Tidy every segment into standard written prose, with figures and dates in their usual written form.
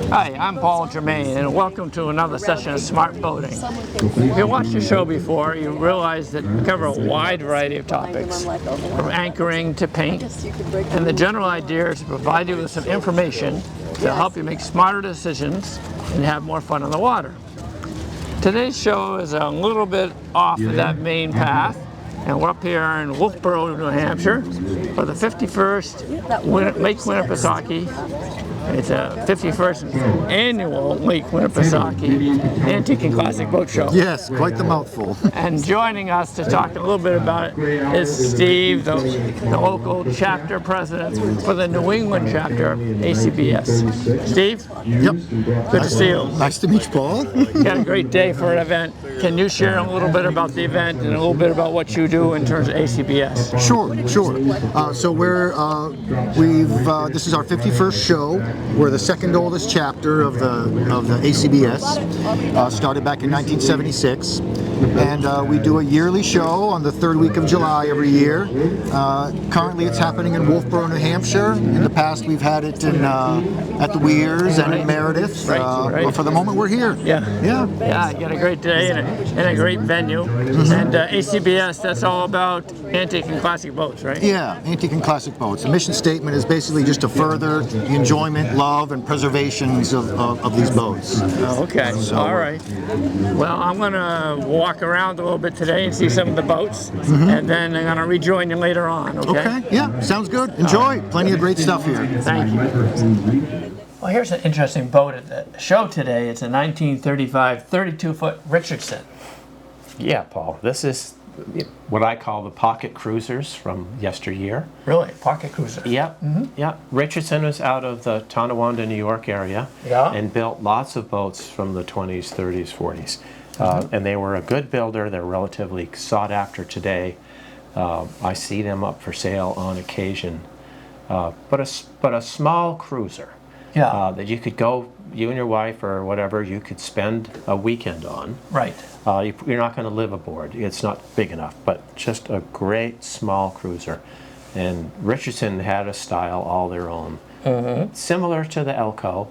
Hi, I'm Paul Germain, and welcome to another session of Smart Boating. If you watched the show before, you realize that we cover a wide variety of topics, from anchoring to paint, and the general idea is to provide you with some information to help you make smarter decisions and have more fun on the water. Today's show is a little bit off of that main path, and we're up here in Wolfboro, New Hampshire for the 51st Lake Winnipesaukee. It's a 51st annual Lake Winnipesaukee Antique and Classic Boat Show. Yes, quite the mouthful. And joining us to talk a little bit about it is Steve, the local chapter president for the New England chapter, ACBS. Steve? Yep. Good to see you. Nice to meet you, Paul. You had a great day for an event. Can you share a little bit about the event and a little bit about what you do in terms of ACBS? Sure. So this is our 51st show. We're the second oldest chapter of the ACBS. Started back in 1976, and we do a yearly show on the third week of July every year. Currently, it's happening in Wolfboro, New Hampshire. In the past, we've had it at the Weirs and in Meredith. Right. But for the moment, we're here. Yeah, you got a great day and a great venue. And ACBS, that's all about antique and classic boats, right? Yeah, antique and classic boats. The mission statement is basically just to further the enjoyment, love, and preservations of these boats. Okay, all right. Well, I'm going to walk around a little bit today and see some of the boats, and then I'm going to rejoin you later on, okay? Okay, yeah, sounds good. Enjoy. Plenty of great stuff here. Thank you. Well, here's an interesting boat at the show today. It's a 1935 32-foot Richardson. Yeah, Paul. This is what I call the pocket cruisers from yesteryear. Really? Pocket cruiser? Yep. Yeah. Richardson was out of the Tonawanda, New York area and built lots of boats from the 20s, 30s, 40s. And they were a good builder. They're relatively sought after today. I see them up for sale on occasion. But a small cruiser that you could go, you and your wife or whatever, you could spend a weekend on. Right. You're not going to live aboard. It's not big enough, but just a great small cruiser. And Richardson had a style all their own, similar to the Elko,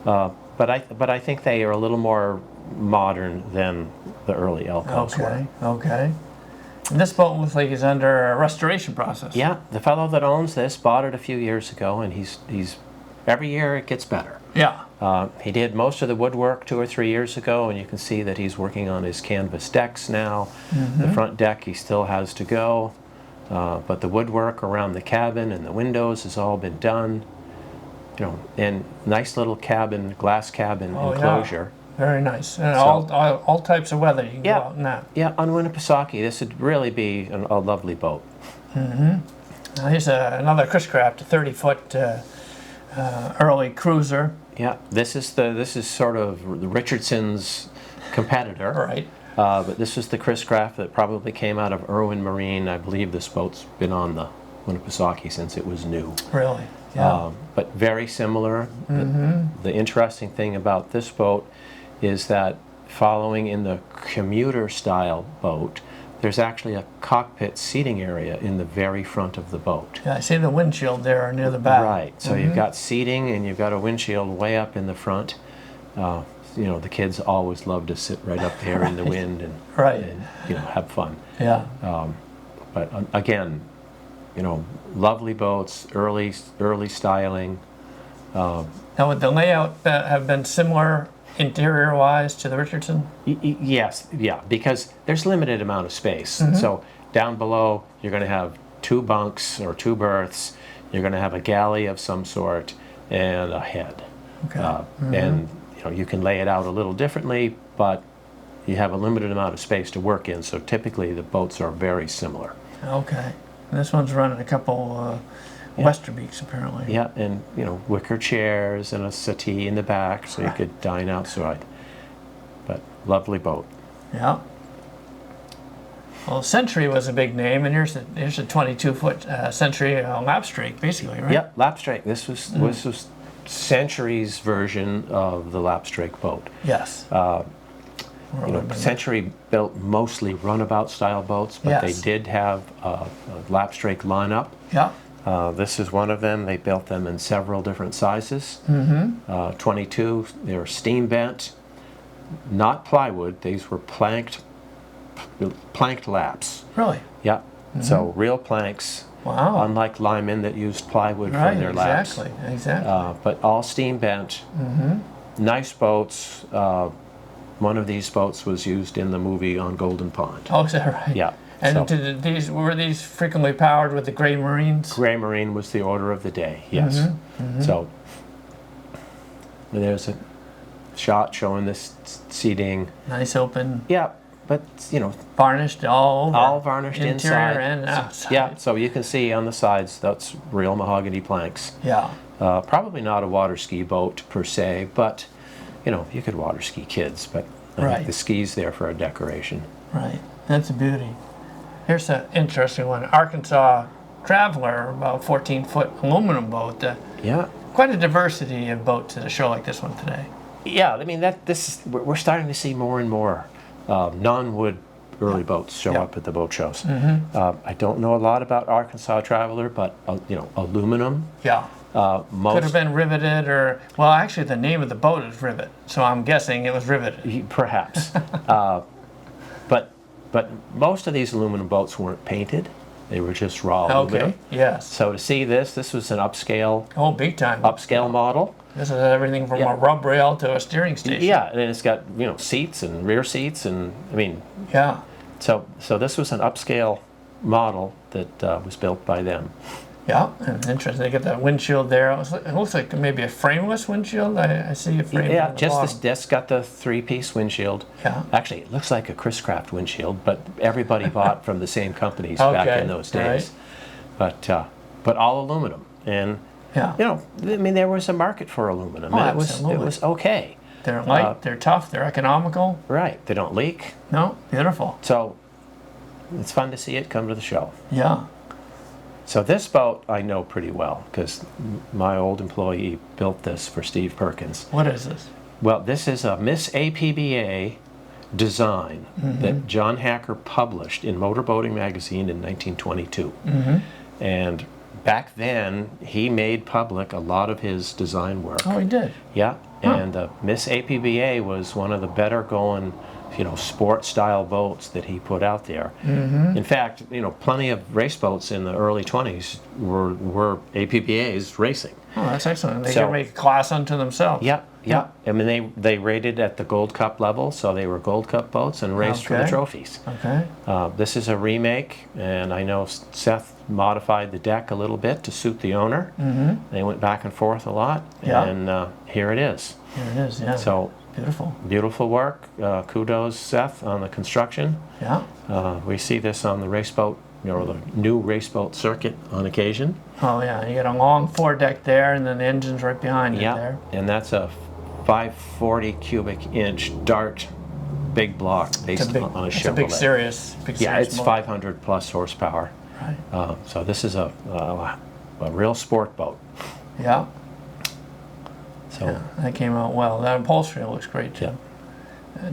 but I think they are a little more modern than the early Elkos were. Okay. And this boat looks like it's under a restoration process. Yeah, the fellow that owns this bought it a few years ago, and he's every year it gets better. Yeah. He did most of the woodwork 2 or 3 years ago, and you can see that he's working on his canvas decks now. The front deck he still has to go, but the woodwork around the cabin and the windows has all been done. And nice little cabin, glass cabin enclosure. Yeah. Very nice. And all types of weather you can go out in that. Yeah, on Winnipesaukee, this would really be a lovely boat. Now here's another Chris Craft, a 30-foot early cruiser. Yeah, this is sort of the Richardson's competitor. Right. But this is the Chris Craft that probably came out of Irwin Marine. I believe this boat's been on the Winnipesaukee since it was new. Really? Yeah. But very similar. The interesting thing about this boat is that following in the commuter style boat, there's actually a cockpit seating area in the very front of the boat. Yeah, I see the windshield there near the back. Right, so you've got seating and you've got a windshield way up in the front. The kids always love to sit right up there in the wind and have fun. Yeah. But again, lovely boats, early styling. Now would the layout have been similar interior-wise to the Richardson? Yes, yeah, because there's limited amount of space. So down below, you're going to have 2 bunks or 2 berths. You're going to have a galley of some sort and a head. Okay. And you can lay it out a little differently, but you have a limited amount of space to work in. So typically, the boats are very similar. Okay. And this one's running a couple Westerbeeks, apparently. Yeah, and wicker chairs and a settee in the back, so you could dine outside. But lovely boat. Yeah. Well, Century was a big name, and here's a 22-foot Century lapstrake, basically, right? Yeah, lapstrake. This was Century's version of the lapstrake boat. Yes. Century built mostly runabout style boats, but they did have a lapstrake lineup. Yeah. This is one of them. They built them in several different sizes. 22, they were steam bent, not plywood. These were planked laps. Really? Yeah. So real planks. Wow. Unlike Lyman that used plywood Right, for their laps. exactly, exactly. But all steam bent. Nice boats. One of these boats was used in the movie on Golden Pond. Oh, is that right? Yeah. And So- were these frequently powered with the Gray Marines? Gray Marine was the order of the day, yes. So there's a shot showing this seating. Nice open, Yeah, but you know, varnished all over. all varnished Interior inside. and outside. Yeah, so you can see on the sides that's real mahogany planks. Yeah. Probably not a water ski boat per se, but you know, you could water ski kids, but I Right. think the ski's there for a decoration. Right. That's a beauty. Here's an interesting one. Arkansas Traveler, about 14-foot aluminum boat. Yeah. Quite a diversity of boats at a show like this one today. Yeah, I mean we're starting to see more and more non-wood early boats show Yeah. up at the boat shows. I don't know a lot about Arkansas Traveler, but you know, aluminum. Yeah. Most Could have been riveted or, well, actually the name of the boat is Rivet, so I'm guessing it was riveted. perhaps, but most of these aluminum boats weren't painted; they were just raw Okay, aluminum. yes. So to see this was an upscale Oh, big time. model. This is everything from Yeah. a rub rail to a steering station. Yeah, and it's got seats and rear seats, and I mean, Yeah. so this was an upscale model that was built by them. Yeah, and interesting. They get that windshield there. It looks like maybe a frameless windshield. I see a frame. Yeah, on the just bottom. this got the three-piece windshield. Yeah. Actually, it looks like a Chris Craft windshield, but everybody bought from the same companies back Okay, in those days. But all aluminum, and Yeah. I mean, there was a market for aluminum. Oh, and it absolutely. was okay. They're light, they're tough, they're economical. Right, they don't leak, No, beautiful. so it's fun to see it come to the show. Yeah. So this boat I know pretty well because my old employee built this for Steve Perkins. What is this? Well, this is a Miss APBA design that John Hacker published in Motor Boating Magazine in 1922. And back then, he made public a lot of his design work. Oh, he did. Yeah, and Miss APBA was one of the better going, sport style boats that he put out there. In fact, plenty of race boats in the early 20s were APBAs racing. Oh, that's excellent. They So- can make a class unto themselves. Yeah. I mean, they rated at the Gold Cup level, so they were Gold Cup boats and raced for the Okay. trophies. Okay. This is a remake, and I know Seth modified the deck a little bit to suit the owner. They went back and forth a lot, Yeah. and here it is. Here it is, yeah. So Beautiful. beautiful work. Kudos, Seth, on the construction. Yeah. We see this on the race boat, the new race boat circuit on occasion. Oh, yeah. You got a long foredeck there, and then the engine's right behind it Yeah, there. and that's a 540 cubic inch Dart big block based on a It's Chevrolet. a big serious Yeah, it's motor. 500 plus horsepower. Right. So this is a real sport boat. Yeah. So That came out well. That upholstery looks great too.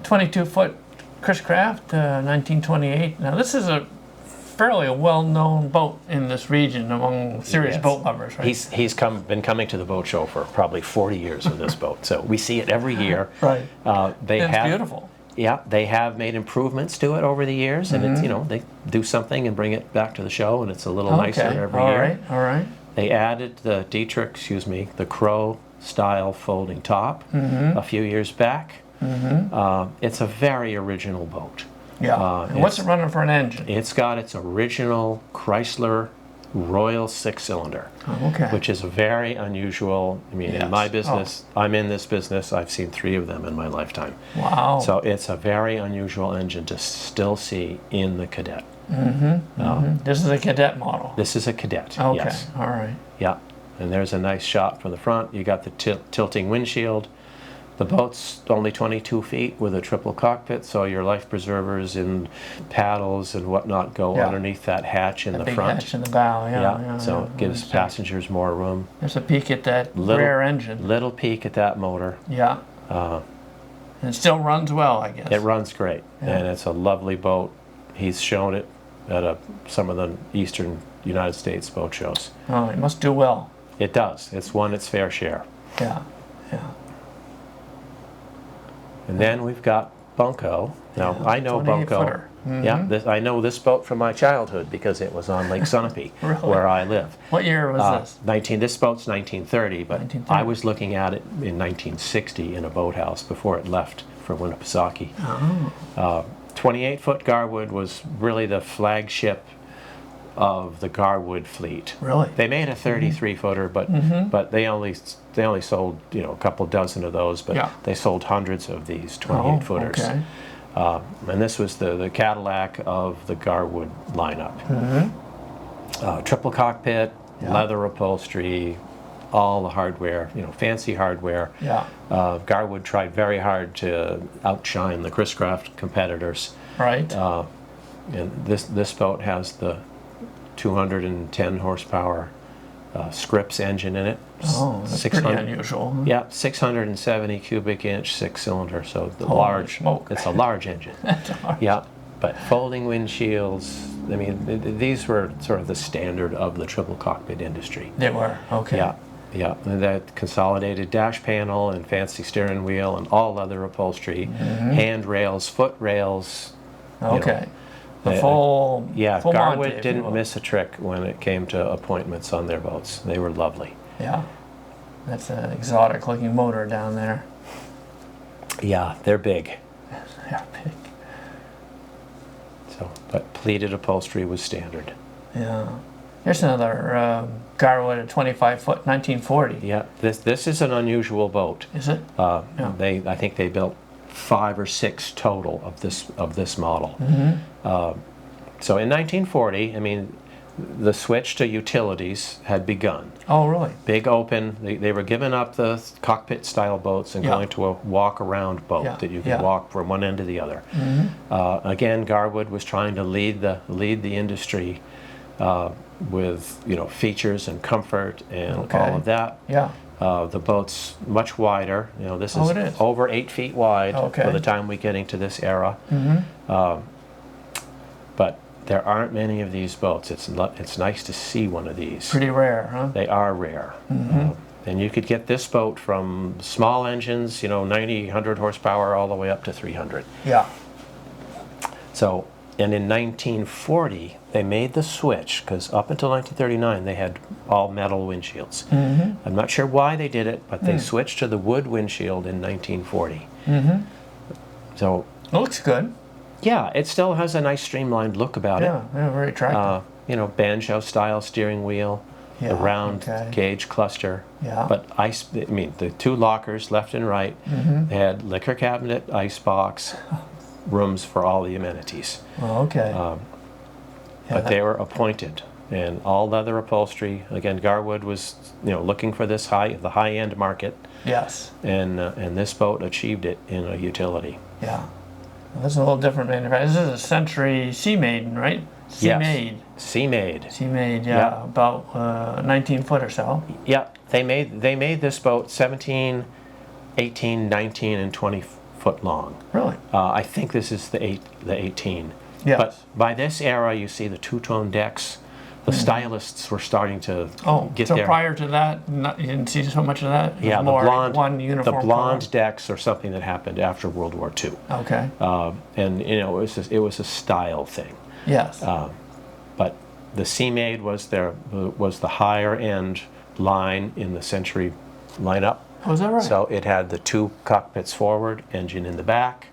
22-foot Chris Craft, 1928. Now this is a fairly well-known boat in this region among serious Yes. boat lovers, right? he's been coming to the boat show for probably 40 years with this boat. So we see it every year. Right. It's beautiful. Yeah, they have made improvements to it over the years, and it's they do something and bring it back to the show, and it's a little nicer every year. All right. They added the the Crow style folding top a few years back. It's a very original boat. Yeah. And what's it running for an engine? It's got its original Chrysler Royal 6-cylinder, Okay. which is very unusual. I mean, in my Yes. business, I'm in this business, I've seen 3 of them in my lifetime. Wow. So it's a very unusual engine to still see in the Cadet. This is a cadet model. This is a Cadet, Okay. yes. All right. Yeah, and there's a nice shot from the front. You got the tilting windshield. The boat's only 22 feet with a triple cockpit, so your life preservers and paddles and whatnot go Yeah. underneath that hatch in the Big front. hatch in the bow. Yeah. So it gives passengers more room. There's a peek at that Little- rear engine. Little peek at that motor. Yeah. And it still runs well, I guess. It runs great, and it's a lovely boat. He's shown it some of the eastern United States boat shows. Oh, it must do well. It does. It's won its fair share. Yeah, yeah. And then we've got Bunko. Now, Yeah, I know 28 Bunko. footer. Yeah, I know this boat from my childhood because it was on Lake Sunapee, Really? where I live. What year was this? This boat's 1930, but 1930. I was looking at it in 1960 in a boathouse before it left for Winnipesaukee. Oh. 28-foot Garwood was really the flagship of the Garwood fleet. Really? They made a 33-footer, but they only sold a couple dozen of those, but Yeah. they sold hundreds of these 28-footers. Okay. And this was the Cadillac of the Garwood lineup. Triple cockpit, Yeah. leather upholstery, all the hardware, fancy hardware. Yeah. Garwood tried very hard to outshine the Chris-Craft competitors. Right. And this boat has the 210 horsepower Scripps engine in it. Oh, that's pretty 600 unusual. Huh? Yeah, 670 cubic inch, 6-cylinder, so Holy smoke. it's a large engine. Yeah, but folding windshields, I mean, these were sort of the standard of the triple cockpit industry. They were. Okay. Yeah, yeah, and that consolidated dash panel and fancy steering wheel and all leather upholstery, handrails, foot rails. Okay. The full. Yeah, full Monty, Garwood if you didn't will. miss a trick when it came to appointments on their boats. They were lovely. Yeah. That's an exotic looking motor down there. Yeah, they're big. They're big. So, but pleated upholstery was standard. Yeah. Here's another Garwood at 25-foot, 1940. Yeah, this is an unusual boat. Is it? Yeah. I think they built 5 or 6 total of this model. So in 1940, I mean, the switch to utilities had begun. Oh, really? Big open. They were giving up the cockpit style boats and going to a walk around boat that you could walk from one end to the other. Again, Garwood was trying to lead the industry with features and comfort and all of that. Yeah. The boat's much wider. This is, it is. over 8 feet wide Okay. by the time we get into this era. But there aren't many of these boats. It's nice to see one of these. Pretty rare, huh? They are rare. And you could get this boat from small engines, 90, 100 horsepower, all the way up to 300. Yeah. So, and in 1940, they made the switch, because up until 1939, they had all metal windshields. I'm not sure why they did it, but they switched to the wood windshield in 1940. So, It looks good. yeah, it still has a nice streamlined look about it. Yeah, very attractive. Banjo-style steering wheel, the Yeah, round okay. gauge cluster. Yeah. But the 2 lockers left and right. They had liquor cabinet, ice box, rooms for all the amenities. Oh, okay. But they were appointed, and all leather upholstery. Again, Garwood was looking for the high-end market, Yes. and this boat achieved it in a utility. Yeah. Well, this is a little different manufacturer. This is a Century Sea Maiden, right? Sea Yes. Made. Sea made. Sea Made, yeah. Yeah. About 19 foot or so. Yeah, they made this boat 17, 18, 19, and 20 foot long. Really? I think this is the 18. Yes. But by this era, you see the two-tone decks. The stylists were starting to get so there. prior to that, you didn't see so much of that? It was Yeah, more one the uniform blonde color? decks are something that happened after World War II. Okay. And it was a style thing. Yes. But the Sea Maid was the higher end line in the Century lineup. Oh, is that right? So it had the 2 cockpits forward, engine in the back,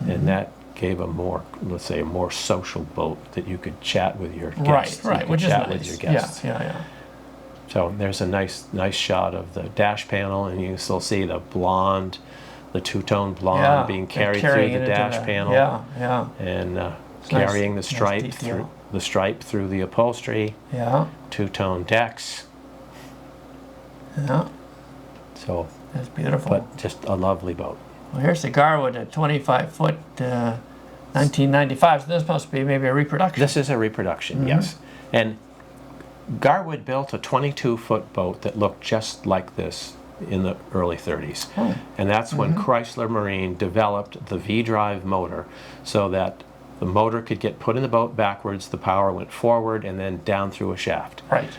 and that gave a more social boat that you could chat with your guests. Right, You could which is chat nice. with your guests. Yeah. So there's a nice shot of the dash panel, and you can still see the 2-tone blonde being carried through the dash panel. Yeah. And It's carrying nice the stripe through the upholstery. Yeah. 2-tone decks. Yeah. So, That's beautiful. but just a lovely boat. Well, here's the Garwood at 25 foot, 1995. So this must be maybe a reproduction. This is a reproduction, yes. And Garwood built a 22-foot boat that looked just like this in the early 30s. And that's when Chrysler Marine developed the V-drive motor, so that the motor could get put in the boat backwards, the power went forward and then down through a shaft. Right.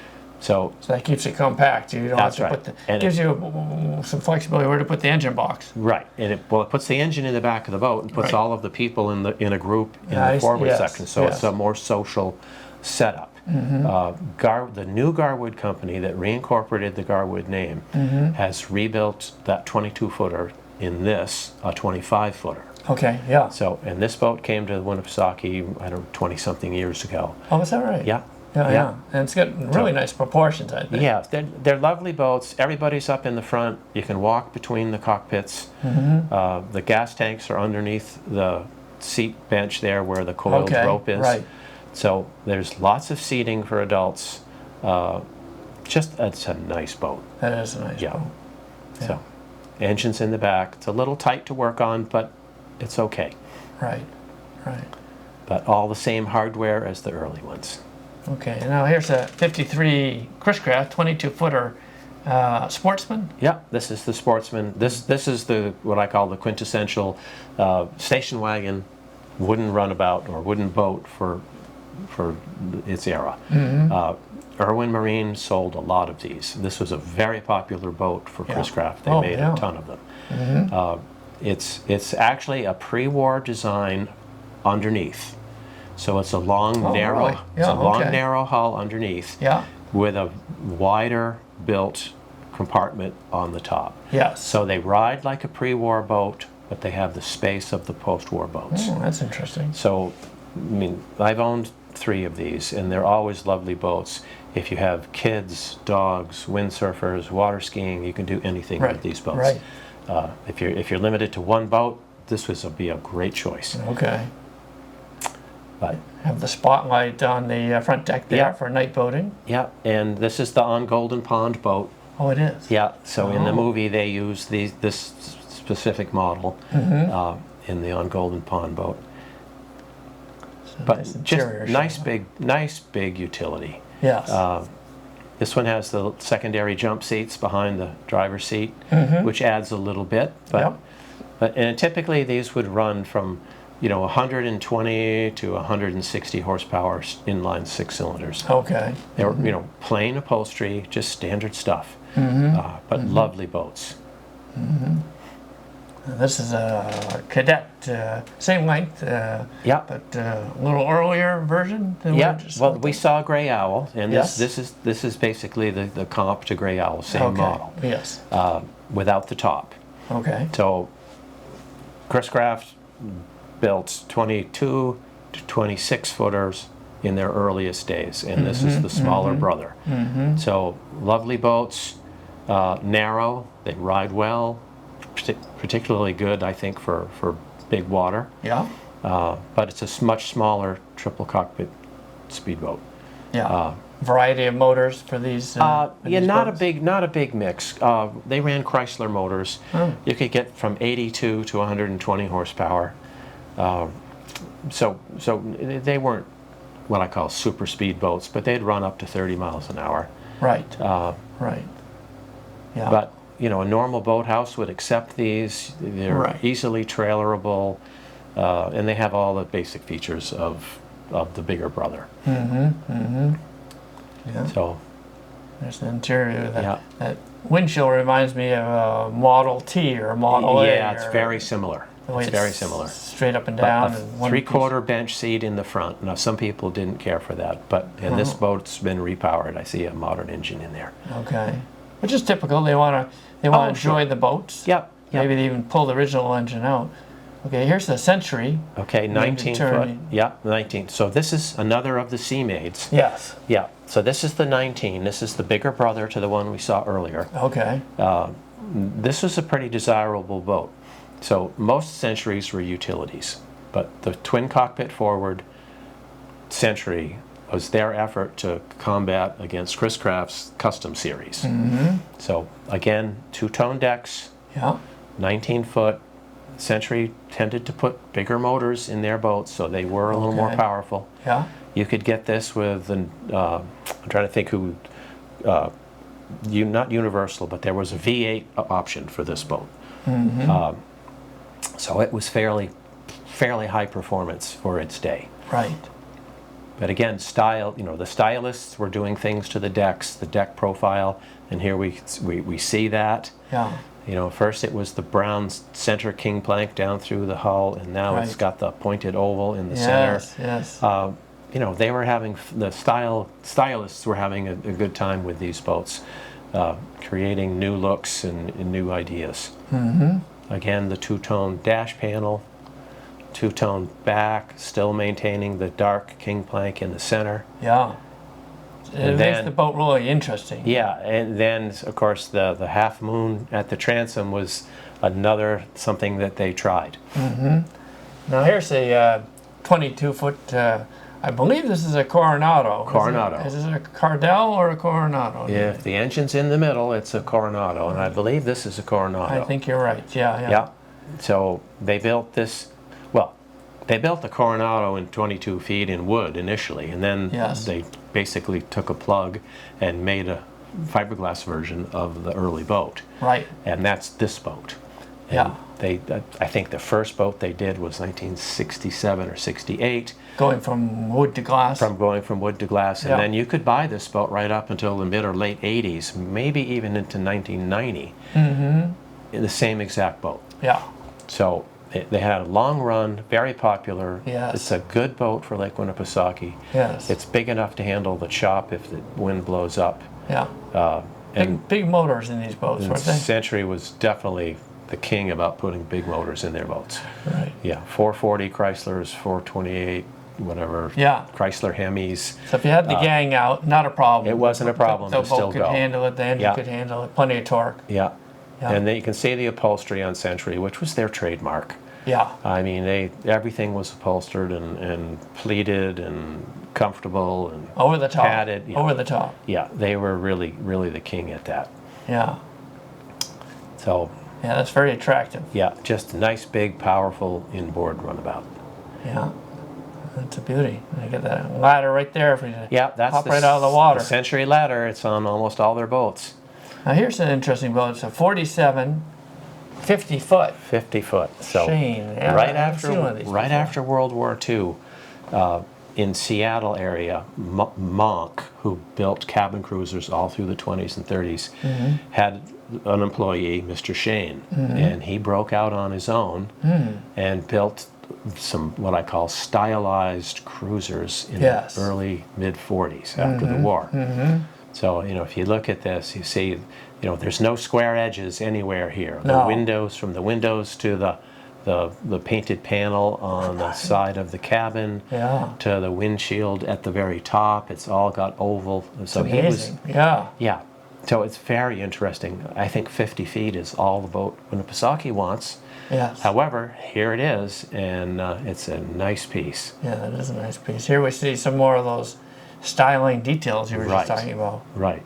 So that keeps it compact. You don't have to put the, gives you some flexibility where to put the engine box. Right, and it puts the engine in the back of the boat and puts all of the people in a group in the forward section. So it's a more social setup. The new Garwood company that reincorporated the Garwood name has rebuilt that 22-footer in this, a 25-footer. Okay, yeah. So, and this boat came to Winnipesaukee, I don't know, 20-something years ago. Oh, is that right? Yeah. Yeah. And it's got really nice proportions, I think. Yeah, they're lovely boats. Everybody's up in the front. You can walk between the cockpits. The gas tanks are underneath the seat bench there where the coiled rope is. Right. So there's lots of seating for adults. It's a nice boat. That is a nice boat. Yeah. So, engine's in the back. It's a little tight to work on, but it's okay. Right, right. But all the same hardware as the early ones. Okay, now here's a 53 Chris-Craft 22-footer Sportsman. Yeah, this is the Sportsman. This is the what I call the quintessential station wagon, wooden runabout or wooden boat for its era. Irwin Marine sold a lot of these. This was a very popular boat for Chris-Craft. They made a ton of them. It's actually a pre-war design underneath. So it's a long, narrow, really? Yeah, narrow hull underneath with a wider built compartment on the top. Yes. So they ride like a pre-war boat, but they have the space of the post-war boats. Oh, that's interesting. So, I mean, I've owned 3 of these, and they're always lovely boats. If you have kids, dogs, windsurfers, water skiing, you can do anything with these boats. Right. If you're limited to one boat, this would be a great choice. Okay. But have the spotlight on the front deck there for night boating. Yeah, and this is the On Golden Pond boat. Oh, it is? Yeah, so in the movie they use this specific model in the On Golden Pond boat. So but nice just nice big utility. Yes. This one has the secondary jump seats behind the driver's seat, which adds a little bit. And typically these would run from 120 to 160 horsepower inline 6 cylinders. Okay. They were, plain upholstery, just standard stuff, but lovely boats. This is a Cadet, same length, but a little earlier version than well, we saw Gray Owl, and this is basically the comp to Gray Owl, same model. Yes. Without the top. Okay. So, Chris-Craft built 22 to 26 footers in their earliest days, and this is the smaller brother. So, lovely boats, narrow, they ride well. Particularly good, I think, for big water. Yeah. But it's a much smaller triple cockpit speedboat. Yeah. Variety of motors for these. Not a big mix. They ran Chrysler motors. You could get from 82 to 120 horsepower. So they weren't what I call super speed boats, but they'd run up to 30 miles an hour. Right. Right. Yeah. But a normal boathouse would accept these. They're easily trailerable, and they have all the basic features of the bigger brother. Yeah. So there's the interior. That windshield reminds me of a Model T or a Model A. Yeah, it's very similar. It's very similar. Straight up and down. A 3/4 bench seat in the front. Now, some people didn't care for that, but this boat's been repowered. I see a modern engine in there. Okay. Which is typical. They want to enjoy the boats. Yep. Maybe they even pull the original engine out. Okay, here's the Century. Okay, 19 foot. Yeah, 19. So this is another of the Seamaids. Yes. Yeah. So this is the 19. This is the bigger brother to the one we saw earlier. Okay. This was a pretty desirable boat. So most Centuries were utilities, but the twin cockpit forward Century was their effort to combat against Chris-Craft's Custom Series. So again, 2-tone decks, 19-foot. Century tended to put bigger motors in their boats, so they were a little more powerful. Yeah. You could get this with, I'm trying to think who, not Universal, but there was a V8 option for this boat. So it was fairly fairly high performance for its day. Right. But again, style, the stylists were doing things to the decks, the deck profile, and here we see that. Yeah. First it was the brown center king plank down through the hull, and now it's got the pointed oval in the center. Yes. They were having, stylists were having a good time with these boats, creating new looks and new ideas. Again, the two-tone dash panel, two-tone back, still maintaining the dark king plank in the center. Yeah. It makes the boat really interesting. Yeah, and then of course the half moon at the transom was another something that they tried. Now here's a 22-foot. I believe this is a Coronado. Coronado. Is this a Cardell or a Coronado? If the engine's in the middle, it's a Coronado, and I believe this is a Coronado. I think you're right. Yeah. Yeah. So they built this. Well, they built the Coronado in 22 feet in wood initially, and then they basically took a plug and made a fiberglass version of the early boat. Right. And that's this boat. And I think the first boat they did was 1967 or 68. Going from wood to glass. Going from wood to glass. And then you could buy this boat right up until the mid or late 80s, maybe even into 1990, in the same exact boat. Yeah. So they had a long run, very popular. Yes. It's a good boat for Lake Winnipesaukee. Yes. It's big enough to handle the chop if the wind blows up. Yeah. And big motors in these boats, weren't they? Century was definitely the king about putting big motors in their boats. Right. Yeah, 440 Chryslers, 428, whatever. Yeah. Chrysler Hemis. So if you had the gang out, not a problem. It wasn't a problem The to still boat could go. handle it, the engine could handle it, plenty of torque. Yeah. And then you can see the upholstery on Century, which was their trademark. Yeah. I mean, everything was upholstered and pleated and comfortable and over the top. padded. Yeah. Over the top. Yeah, they were really, really the king at that. Yeah. So. Yeah, that's very attractive. Yeah, just a nice, big, powerful inboard runabout. Yeah. That's a beauty. I get that ladder right there for you to that's hop right out of the water. The Century ladder. It's on almost all their boats. Now here's an interesting boat. It's a 47, 50 foot. 50 foot. So Shane. Yeah, right after World War II, in Seattle area, Monk, who built cabin cruisers all through the 20s and 30s, had an employee, Mr. Shane, and he broke out on his own and built some what I call stylized cruisers in the early mid-40s after the war. So, if you look at this, you see, there's no square edges anywhere here. No. The windows, from the windows to the painted panel on the side of the cabin to the windshield at the very top, it's all got oval. So it's amazing. Yeah. So it's very interesting. I think 50 feet is all the boat Winnipesaukee wants. Yes. However, here it is, and it's a nice piece. Yeah, it is a nice piece. Here we see some more of those styling details you were just talking about. Right.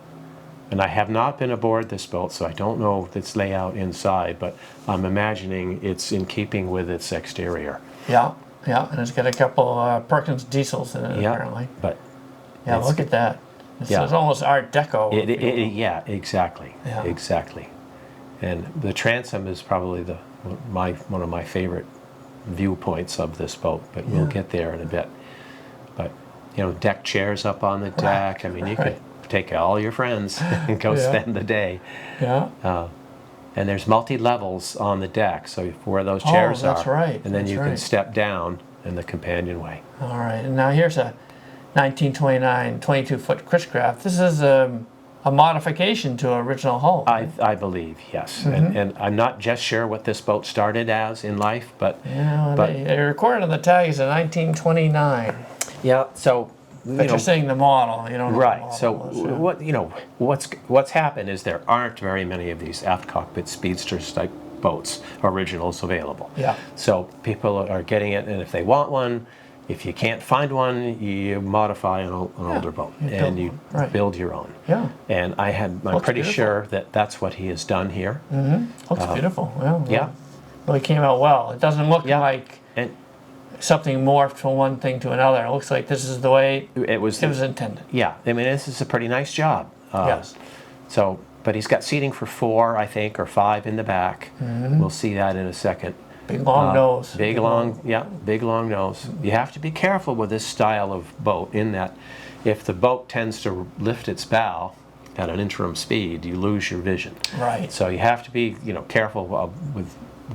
And I have not been aboard this boat, so I don't know its layout inside, but I'm imagining it's in keeping with its exterior. Yeah, and it's got a couple Perkins diesels in it, apparently. But look at that. It's almost Art Deco. Yeah, exactly. Yeah. Exactly. And the transom is probably one of my favorite viewpoints of this boat, but we'll get there in a bit. But, deck chairs up on the deck. I mean, you could take all your friends and go spend the day. Yeah. And there's multi-levels on the deck, so where those chairs are. That's right. And then you can step down in the companionway. All right. And now here's a 1929 22-foot Chris-Craft. This is a modification to an original hull. I believe, yes. And I'm not just sure what this boat started as in life, but... they recorded on the tag as a 1929. Yeah, so... But you're saying the model, you don't know right. the model. So what's happened is there aren't very many of these aft cockpit speedsters type boats, originals available. Yeah. So people are getting it, and if they want one, if you can't find one, you modify an older boat and you build your own. Yeah. And I'm pretty sure that that's what he has done here. Looks beautiful. Yeah. Really came out well. It doesn't look like something morphed from one thing to another. It looks like this is the way it was intended. Yeah. I mean, this is a pretty nice job. Yes. So, but he's got seating for 4, I think, or 5 in the back. We'll see that in a second. Big long nose. Big long, yeah, big long nose. You have to be careful with this style of boat in that if the boat tends to lift its bow at an interim speed, you lose your vision. Right. So you have to be, careful with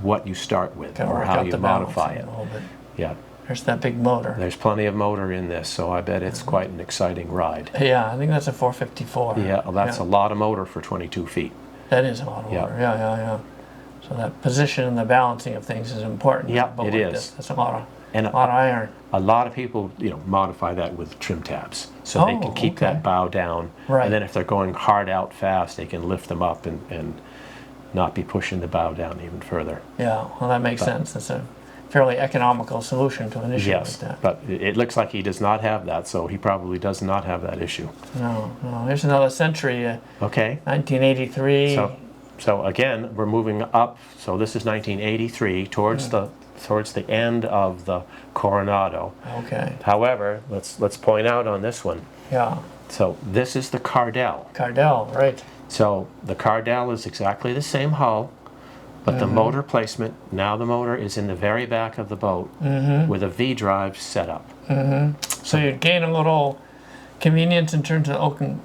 what you start with Gotta or work how out you the modify balance it. a little bit. Yeah. There's that big motor. There's plenty of motor in this, so I bet it's quite an exciting ride. Yeah, I think that's a 454. Yeah, well, that's a lot of motor for 22 feet. That is a lot of motor. Yeah. So that position and the balancing of things is important. Yeah, in a boat it like is. This. That's a lot And of iron. A lot of people, modify that with trim tabs, so they can keep that bow down. Right. And then if they're going hard out fast, they can lift them up and not be pushing the bow down even further. Yeah, well, that makes sense. That's a fairly economical solution to an issue Yes, like that. but it looks like he does not have that, so he probably does not have that issue. No. Here's another Century, Okay. 1983. So again, we're moving up. So this is 1983 towards the end of the Coronado. Okay. However, let's point out on this one. Yeah. So this is the Cardell. Cardell, right. So the Cardell is exactly the same hull, but the motor placement, now the motor is in the very back of the boat with a V-drive setup. So you'd gain a little convenience in terms of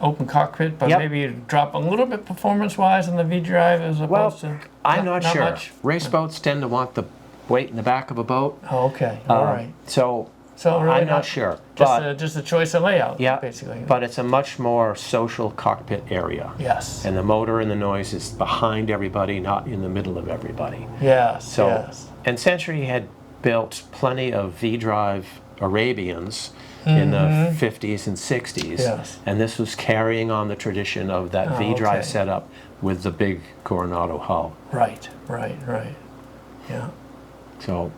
open cockpit, but Yep. maybe you'd drop a little bit performance-wise on the V-drive as opposed to... I'm not sure. Much? Race boats tend to want the weight in the back of a boat. Oh, okay. All right. So really I'm not sure. Just a choice of layout, Yeah, basically. but it's a much more social cockpit area. Yes. And the motor and the noise is behind everybody, not in the middle of everybody. Yes, So, yes. and Century had built plenty of V-drive Arabians in the 50s and 60s. Yes. And this was carrying on the tradition of that V-drive okay. setup with the big Coronado hull. Right. Yeah. So,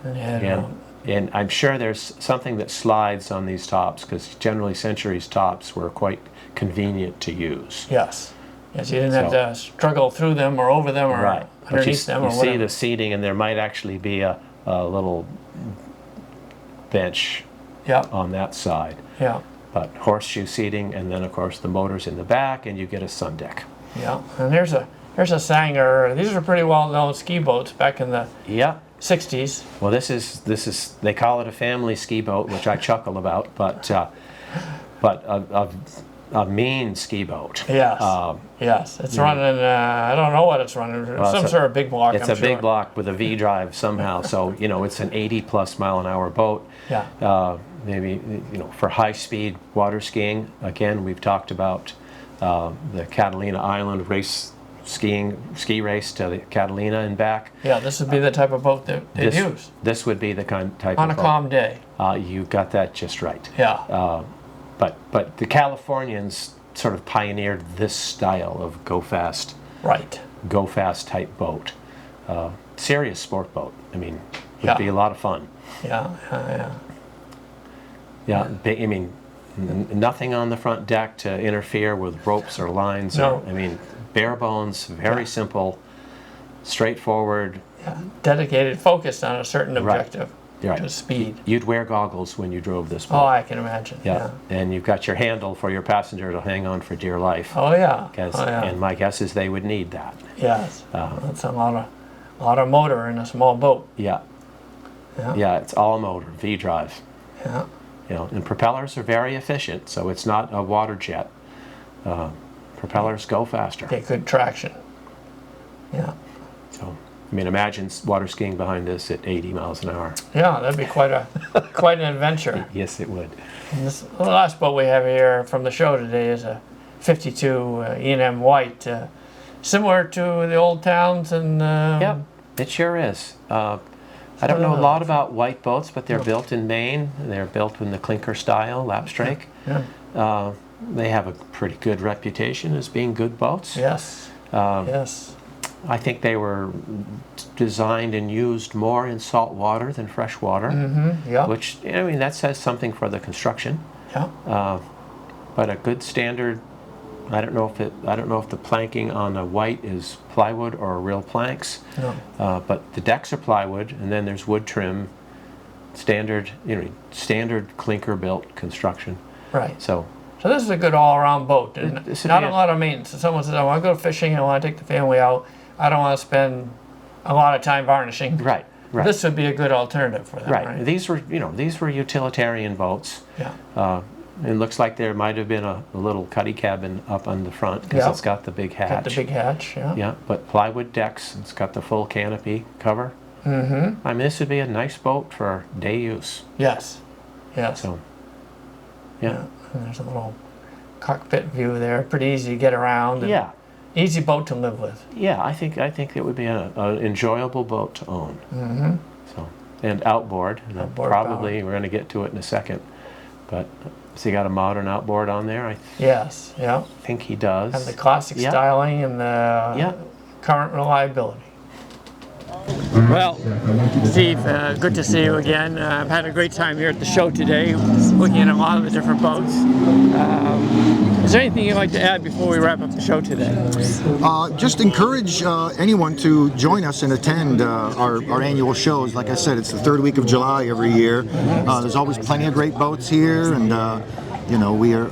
And you had, and I'm sure there's something that slides on these tops, because generally Century's tops were quite convenient to use. yes. Yes, you didn't have to struggle through them or over them or Right. But underneath them or you whatever. see the seating, and there might actually be a little bench Yep, on that side. yeah, But horseshoe seating, and then of course the motor's in the back, and you get a sun deck. yeah. And there's a Sanger. These are pretty well-known ski boats back in the Yeah. 60s. Well, this is they call it a family ski boat, which I chuckle about, but a mean ski boat. Yes, yes. It's running, I don't know what it's running, some sort of big block, It's I'm a big sure. block with a V-drive somehow, so, it's an 80+ mile an hour boat. Yeah, Maybe, for high-speed water skiing, again, we've talked about the Catalina Island ski race to the Catalina and back. yeah, this would be the type of boat that they'd use This would be the type on of a boat. calm day. You got that just right. Yeah, But the Californians sort of pioneered this style of go fast type boat. Serious sport boat. I mean, would be a lot of fun. yeah. Yeah, nothing on the front deck to interfere with ropes or lines. No. Bare bones, very simple, straightforward. Yeah. Dedicated, focused on a certain Right. objective, Right. to speed. You'd wear goggles when you drove this boat. Oh, I can imagine. Yeah, and you've got your handle for your passenger to hang on for dear life. Oh yeah. And my guess is they would need that. Yes. That's a lot of motor in a small boat. Yeah. Yeah. Yeah, it's all motor, V-drive. Yeah. And propellers are very efficient, so it's not a water jet. Propellers go faster. Get good traction. Yeah. So, imagine water skiing behind this at 80 miles an hour. Yeah, that'd be quite an adventure. Yes, it would. And the last boat we have here from the show today is a 52 E&M White, similar to the Old Towns and. Yep, it sure is. I don't know a lot about white boats, but they're built in Maine. They're built in the clinker style, lapstrake. Yeah. They have a pretty good reputation as being good boats. Yes. Yes. I think they were designed and used more in salt water than fresh water, Yeah. which, that says something for the construction. Yeah. But a good standard, I don't know if the planking on a white is plywood or real planks. No. But the decks are plywood, and then there's wood trim, standard clinker built construction. Right. So this is a good all-around boat. This would Not be a lot of maintenance. If someone says, "I want to go fishing. I want to take the family out. I don't want to spend a lot of time varnishing. Right. Right. This would be a good alternative for them, Right. right? These were utilitarian boats. Yeah. It looks like there might have been a little cuddy cabin up on the front because it's got the big hatch. Got the big hatch, yeah. Yeah, but plywood decks. It's got the full canopy cover. Mm-hmm. I mean, this would be a nice boat for day use. Yes. Yes. So, yeah. And there's a little cockpit view there. Pretty easy to get around. Yeah. Easy boat to live with. Yeah, I think it would be an enjoyable boat to own. Mm-hmm. So, and outboard. Probably power. We're going to get to it in a second. But has he got a modern outboard on there? Yes. Yeah. Think he does. And the classic styling and the current reliability. Well, Steve, good to see you again. I've had a great time here at the show today, looking at a lot of the different boats. Is there anything you'd like to add before we wrap up the show today? Just encourage anyone to join us and attend our annual shows. Like I said, it's the third week of July every year. There's always plenty of great boats here, and you know, we're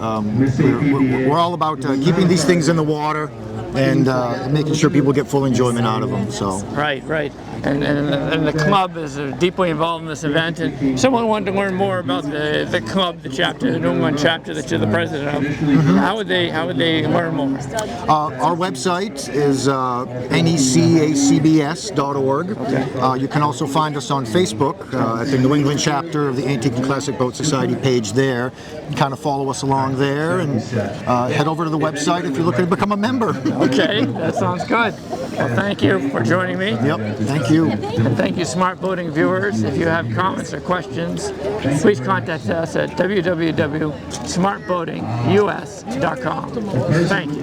all about keeping these things in the water and making sure people get full enjoyment out of them. So right. And the club is deeply involved in this event. And if someone wanted to learn more about the club, the New England chapter that you're the president of, how would they learn more? Our website is necacbs.org. You can also find us on Facebook at the New England chapter of the Antique and Classic Boat Society page there. You can kind of follow us along there and head over to the website if you're looking to become a member. Okay, that sounds good. Well, thank you for joining me. Yep, thank you. And thank you, Smart Boating viewers. If you have comments or questions, please contact us at www.smartboatingus.com. Thank you.